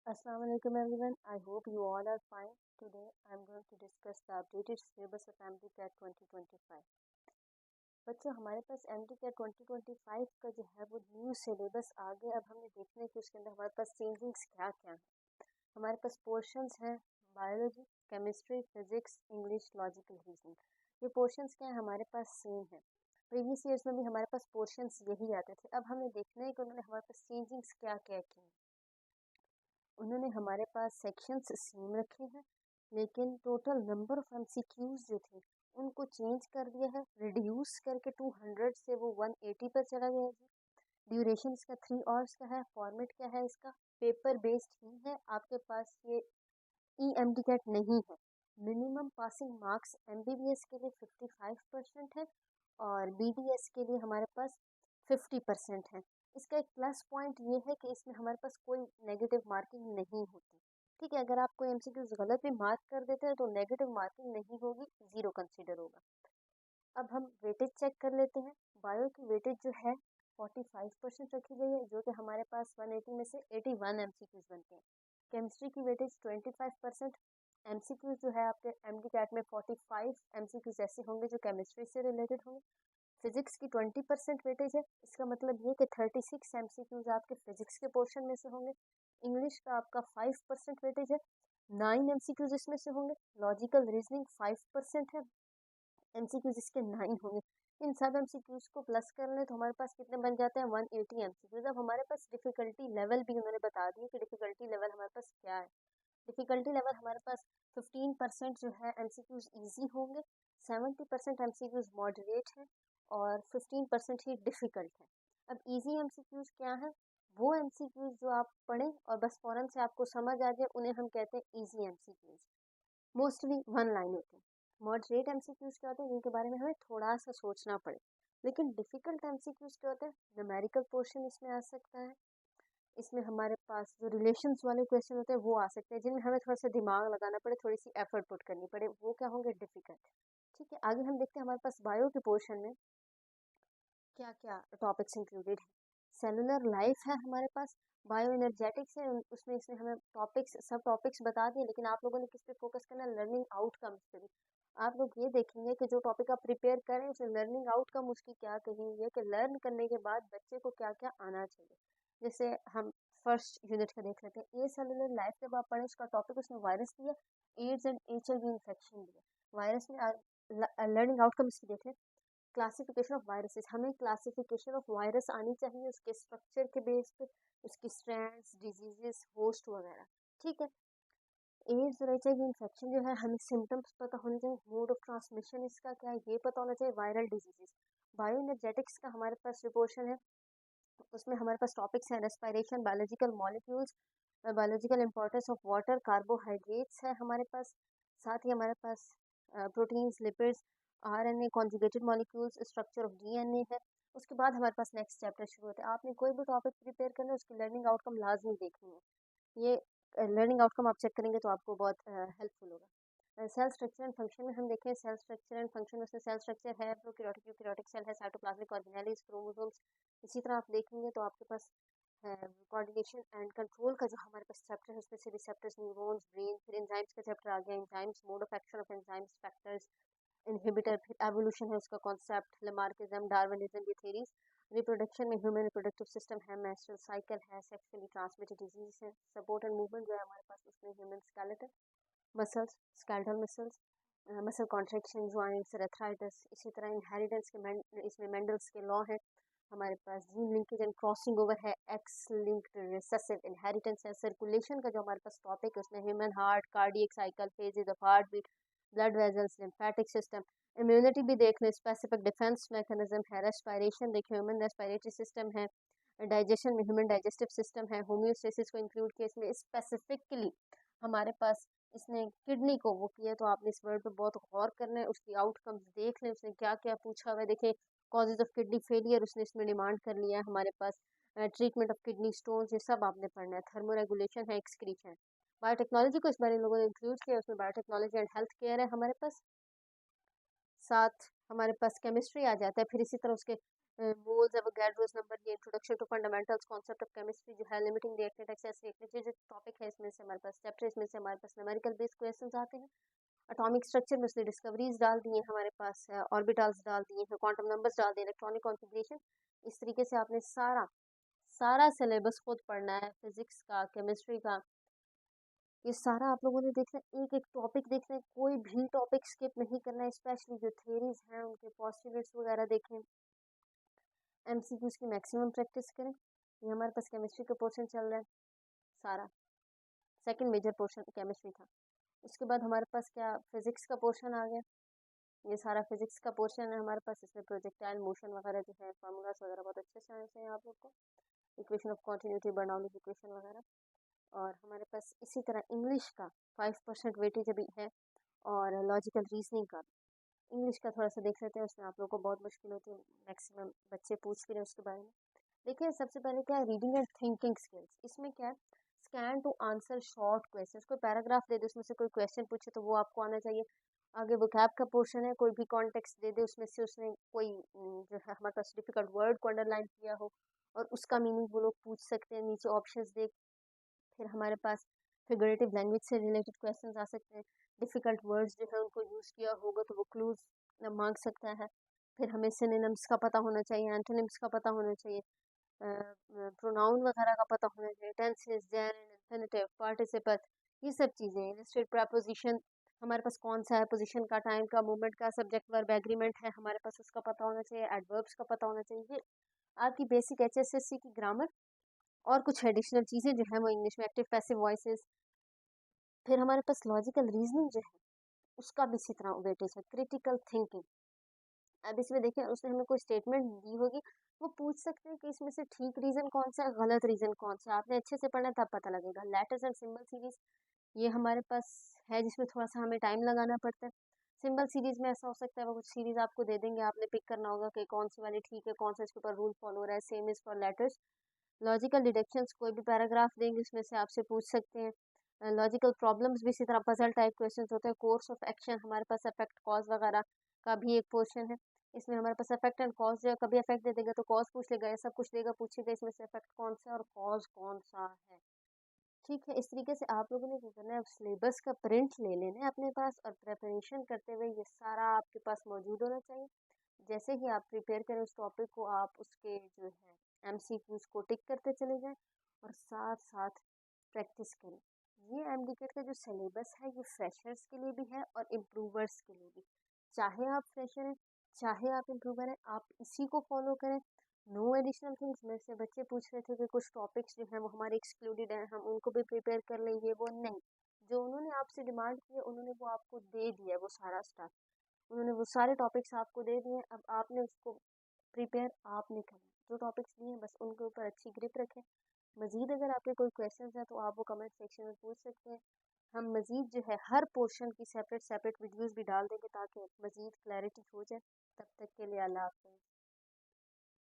Assalamu alaikum everyone. I hope you all are fine. Today I am going to discuss the updated syllabus of MDCAT 2025. बच्चों हमारे पास MDCAT 2025 का जो है वो new syllabus आ गया। अब हमें देखना है कि उसके अंदर हमारे पास चेंजिंग्स क्या क्या हैं। हमारे पास पोर्शंस हैं biology, chemistry, physics, English, logical reasoning. ये पोर्शंस क्या है हमारे पास सेम है। प्रीवियस ईयर्स में भी हमारे पास पोर्शंस यही आते थे। अब हमें देखना है कि उन्होंने हमारे पास चेंजिंग्स क्या क्या की। उन्होंने हमारे पास सेक्शंस सेम रखे हैं, लेकिन टोटल नंबर ऑफ एमसीक्यूज जो थे उनको चेंज कर दिया है। रिड्यूस करके 200 से वो 180 पर चला गया है। ड्यूरेशन इसका 3 आवर्स का है। फॉर्मेट क्या है इसका, पेपर बेस्ड ही है। आपके पास ये EMDCAT नहीं है। मिनिमम पासिंग मार्क्स MBBS के लिए 55% है और BDS के लिए हमारे पास 50% है। इसका एक प्लस पॉइंट ये है कि इसमें हमारे पास कोई नेगेटिव मार्किंग नहीं होती। ठीक है, अगर आप कोई MCQs गलत भी मार्क कर देते हैं तो नेगेटिव मार्किंग नहीं होगी, ज़ीरो कंसिडर होगा। अब हम वेटेज चेक कर लेते हैं। बायो की वेटेज जो है 45% रखी गई है, जो कि हमारे पास 180 में से 81 MCQs बनते हैं। केमिस्ट्री की वेटेज 25%। MCQs जो है आपके MDCAT में 45 MCQs ऐसे होंगे जो केमिस्ट्री से रिलेटेड होंगे। फिजिक्स की 20% वेटेज है। इसका मतलब ये कि 36 MCQs आपके फिजिक्स के पोर्शन में से होंगे। इंग्लिश का आपका 5% वेटेज है, 9 MCQs इसमें से होंगे। लॉजिकल रीजनिंग 5% है, MCQs इसके 9 होंगे। इन सब MCQs को प्लस कर लें तो हमारे पास कितने बन जाते हैं, 180 MCQs। अब हमारे पास डिफ़िकल्टी लेवल भी उन्होंने बता दिया कि डिफ़िकल्टी लेवल हमारे पास क्या है। डिफ़िकल्टी लेवल हमारे पास 15% जो है MCQs ईजी होंगे, 70% MCQs मॉडरेट हैं और 15% ही डिफ़िकल्ट है। अब ईजी MCQs क्या है, वो MCQs जो आप पढ़ें और बस फ़ौरन से आपको समझ आ जाए उन्हें हम कहते हैं easy MCQs। Mostly one line होते हैं। मॉडरेट MCQs क्या होते हैं, जिनके बारे में हमें थोड़ा सा सोचना पड़े। लेकिन डिफ़िकल्ट MCQs क्या होते हैं, न्यूमेरिकल पोर्शन इसमें आ सकता है। इसमें हमारे पास जो रिलेशंस वाले क्वेश्चन होते हैं वो आ सकते हैं, जिनमें हमें थोड़ा सा दिमाग लगाना पड़े, थोड़ी सी एफर्ट पुट करनी पड़े, वो क्या होंगे, डिफ़िकल्ट। ठीक है, आगे हम देखते हैं हमारे पास बायो के पोर्शन में क्या क्या टॉपिक्स इंक्लूडेड है। सेलुलर लाइफ है हमारे पास, बायो एनर्जेटिक्स है, उसमें इसने हमें टॉपिक्स सब टॉपिक्स बता दिए, लेकिन आप लोगों ने किस पे फोकस करना है, लर्निंग आउटकम्स पे भी। आप लोग ये देखेंगे कि जो टॉपिक आप प्रिपेयर करें उसमें लर्निंग आउटकम उसकी क्या कही हुई है, कि लर्न करने के बाद बच्चे को क्या क्या आना चाहिए। जैसे हम फर्स्ट यूनिट का देख लेते हैं, ए सेलुलर लाइफ जब आप पढ़ें उसका टॉपिक उसने वायरस दिया, एड्स एंड HIV इन्फेक्शन दिया। वायरस में लर्निंग आउटकम इसकी देख लें। क्लासिफिकेशन ऑफ वायरसेस, हमें क्लासिफिकेशन ऑफ वायरस आनी चाहिए उसके स्ट्रक्चर के बेस पे, उसकी स्ट्रैंड्स, डिजीजेस, होस्ट वगैरह। ठीक है, एड्स और HIV इन्फेक्शन जो है हमें सिम्टम्स पता होने चाहिए, मोड ऑफ ट्रांसमिशन इसका क्या है ये पता होना चाहिए, वायरल डिजीजेस। बायो एनर्जेटिक्स का हमारे पास जो पोर्शन है उसमें हमारे पास टॉपिक्स हैं respiration, biological molecules, biological importance of water, carbohydrates है हमारे पास। साथ ही हमारे पास proteins, lipids, RNA, conjugated molecules, structure of DNA है। उसके बाद हमारे पास नेक्स्ट चैप्टर शुरू होता है। आपने कोई भी टॉपिक प्रिपेयर करना है उसकी लर्निंग आउटकम लाजमी देखनी है। ये लर्निंग आउटकम आप चेक करेंगे तो आपको बहुत हेल्पफुल होगा। सेल स्ट्रक्चर एंड फंक्शन में हम देखें, सेल स्ट्रक्चर एंड फंक्शन, उसमें सेल स्ट्रक्चर है, प्रोकैरियोटिक यूकैरियोटिक सेल है, साइटोप्लाज्मिक ऑर्गेनेल्स, क्रोमोसोम्स। इसी तरह आप देखेंगे तो आपके पास कोऑर्डिनेशन एंड कंट्रोल का जो हमारे पास चैप्टर है उसमें से रिसेप्टर्स, न्यूरॉन्स, ब्रेन, फिर एंजाइम्स का चैप्टर आ गया, enzymes, mode of action of enzymes, factors, inhibitor, फिर एवोल्यूशन है उसका कॉन्सेप्ट, लेमार्किज्म, डार्विनिज्म, ये थ्योरीज। रिप्रोडक्शन में ह्यूमन रिप्रोडक्टिव सिस्टम है, मेंस्ट्रुअल साइकिल है, सेक्सुअली ट्रांसमिटेड डिजीज है, सपोर्ट एंड मूवमेंट जो है हमारे पास उसमें human skeleton, muscles, skeletal muscles, muscle contraction, joints, arthritis. इसी तरह इनहेरिटेंस के इसमें मेंडल्स के लॉ है हमारे पास। Gene linkage and crossing over है, एक्स लिंक्ड रिसेसिव इनहेरिटेंस है। सर्कुलेशन का जो हमारे पास टॉपिक है उसमें human heart, cardiac cycle, phases of heart beat, blood vessels, lymphatic system. Immunity भी देख लें, स्पेसिफिक डिफेंस मैकेनिज्म है। रेस्पिरेशन देखिए, ह्यूमन रेस्पिरेटरी सिस्टम है। डाइजेशन में ह्यूमन डाइजेस्टिव सिस्टम है। होम्योस्टेसिस को इंक्लूड किया इसमें स्पेसिफिकली। हमारे पास इसने किडनी को वो किया, तो आपने इस वर्ड पे बहुत गौर करना है, उसकी आउटकम्स देख लें, उसने क्या क्या पूछा हुआ है। देखिए, कॉजेज ऑफ किडनी फेलियर उसने इसमें डिमांड कर लिया है हमारे पास। ट्रीटमेंट ऑफ किडनी स्टोन्स, ये सब आपने पढ़ना है। थर्मोरेगुलेशन है, एक्सक्रीशन। बायोटेक्नोलॉजी को इस बारे में लोगों ने इंक्लूड किया, उसमें बायोटेक्नोलॉजी एंड हेल्थ केयर है हमारे पास। साथ हमारे पास केमिस्ट्री आ जाता है, फिर इसी तरह उसके मोल्स, एवोगैड्रोस नंबर, ये introduction to fundamentals concept of chemistry जो है, लिमिटिंग रिएक्टेंट एक्सेस रिएक्टेंट, ये जो टॉपिक है इसमें से हमारे पास चैप्टर, इसमें से हमारे पास न्यूमेरिकल बेस्ड क्वेश्चंस आते हैं। एटॉमिक स्ट्रक्चर में उसने डिस्कवरीज डाल दी हैं, हमारे पास ऑर्बिटल्स डाल दिए हैं, क्वांटम नंबर्स डाल दिए, इलेक्ट्रॉनिक कॉन्फ़िगरेशन। इस तरीके से आपने सारा सारा सिलेबस खुद पढ़ना है, फिजिक्स का, केमिस्ट्री का, ये सारा आप लोगों ने देखना है, एक एक टॉपिक देखना है, कोई भी टॉपिक स्किप नहीं करना है, स्पेशली जो थ्योरीज हैं उनके पोस्टुलेट्स वगैरह देखें, एमसीक्यूज की मैक्सिमम प्रैक्टिस करें। ये हमारे पास केमिस्ट्री का पोर्शन चल रहा है सारा, सेकंड मेजर पोर्शन केमिस्ट्री था। उसके बाद हमारे पास क्या फिजिक्स का पोर्शन आ गया, ये सारा फिजिक्स का पोर्शन है हमारे पास। इसमें प्रोजेक्टाइल मोशन वगैरह जो है, फार्मूलाज वगैरह बहुत अच्छे से आने चाहिए आप लोग को, equation of continuity, Bernoulli's equation वगैरह। और हमारे पास इसी तरह इंग्लिश का 5% वेटेज अभी है, और लॉजिकल रीजनिंग का। इंग्लिश का थोड़ा सा देख लेते हैं, उसमें आप लोग को बहुत मुश्किल होती है, मैक्सिमम बच्चे पूछ भी रहे हैं उसके बारे में। देखिए सबसे पहले क्या है, रीडिंग एंड थिंकिंग स्किल्स। इसमें क्या है, scan to answer short question, कोई पैराग्राफ दे दे उसमें से कोई क्वेश्चन पूछे तो वो आपको आना चाहिए। आगे वोकैब का पोर्शन है, कोई भी कॉन्टेक्स्ट दे दे उसमें से उसने कोई जो है हमारे पास डिफिकल्ट वर्ड को अंडरलाइन किया हो और उसका मीनिंग वो लोग पूछ सकते हैं, नीचे ऑप्शंस दे। फिर हमारे पास फिगरेटिव लैंग्वेज से रिलेटेड क्वेश्चंस आ सकते हैं, डिफ़िकल्ट वर्ड्स जो है उनको यूज़ किया होगा तो वो क्लूज मांग सकता है। फिर हमें सिनोनिम्स का पता होना चाहिए, एंटोनिम्स का पता होना चाहिए, प्रोनाउन वगैरह का पता होना चाहिए, टेंसेस, जेरेंड, इन्फिनिटिव, पार्टिसिपल, ये सब चीज़ें। इलस्ट्रेट प्रीपोजिशन हमारे पास कौन सा है, पोजीशन का, टाइम का, मूवमेंट का, सब्जेक्ट वर्ब एग्रीमेंट है हमारे पास, उसका पता होना चाहिए, एडवर्ब्स का पता होना चाहिए। ये आपकी बेसिक एचएसएससी की ग्रामर और कुछ एडिशनल चीज़ें जो है वो इंग्लिश में, एक्टिव पैसिव वॉइसेस। फिर हमारे पास लॉजिकल रीजनिंग जो है उसका भी इसी तरह वेटेज है, क्रिटिकल थिंकिंग। अब इसमें देखें उसने हमें कोई स्टेटमेंट दी होगी, वो पूछ सकते हैं कि इसमें से ठीक रीजन कौन सा है, गलत रीजन कौन सा है। आपने अच्छे से पढ़ना तब पता लगेगा। लेटर्स एंड सिंबल सीरीज ये हमारे पास है, जिसमें थोड़ा सा हमें टाइम लगाना पड़ता है। सिंबल सीरीज में ऐसा हो सकता है वो कुछ सीरीज आपको दे देंगे, आपने पिक करना होगा कि कौन सी वाली ठीक है, कौन सा इसके ऊपर रूल फॉलो हो रहा है। Same is for letters. Logical deductions कोई भी पैराग्राफ देंगे उसमें से आपसे पूछ सकते हैं। लॉजिकल प्रॉब्लम्स भी इसी तरह पजल टाइप क्वेश्चंस होते हैं। कोर्स ऑफ एक्शन हमारे पास अफेक्ट कॉज वगैरह का भी एक पोर्शन है, इसमें हमारे पास अफेक्ट एंड कॉज जो है, कभी अफेक्ट दे देगा तो कॉज पूछ लेगा, ऐसा कुछ देगा पूछेगा इसमें से अफेक्ट कौन सा और कॉज कौन सा है। ठीक है, इस तरीके से आप लोगों ने क्या करना है, सिलेबस का प्रिंट ले लेना है अपने पास और प्रिपरेशन करते हुए ये सारा आपके पास मौजूद होना चाहिए। जैसे ही आप प्रिपेयर करें उस टॉपिक को, आप उसके जो है एमसीक्यूज को टिक करते चले जाएं और साथ साथ प्रैक्टिस करें। ये एमडीकेट का जो सिलेबस है ये फ्रेशर्स के लिए भी है और इम्प्रूवर्स के लिए भी। चाहे आप फ्रेशर हैं, चाहे आप इम्प्रूवर हैं, आप इसी को फॉलो करें। No additional things. मेरे से बच्चे पूछ रहे थे कि कुछ टॉपिक्स जो हैं वो हमारे एक्सक्लूडेड हैं, हम उनको भी प्रिपेयर कर लें, ये वो नहीं। जो उन्होंने आपसे डिमांड किया उन्होंने वो आपको दे दिया, वो सारा स्टाफ उन्होंने वो सारे टॉपिक्स आपको दे दिए। अब आपने उसको प्रिपेयर आपने करना है। जो टॉपिक्स दिए हैं बस उनके ऊपर अच्छी ग्रिप रखें। मज़ीद अगर आपके कोई क्वेश्चंस हैं तो आप वो कमेंट सेक्शन में पूछ सकते हैं। हम मज़ीद जो है हर पोर्शन की सेपरेट सेपरेट वीडियोस भी डाल देंगे ताकि मज़ीद क्लैरिटी हो जाए। तब तक के लिए अल्लाह हाफ़िज़।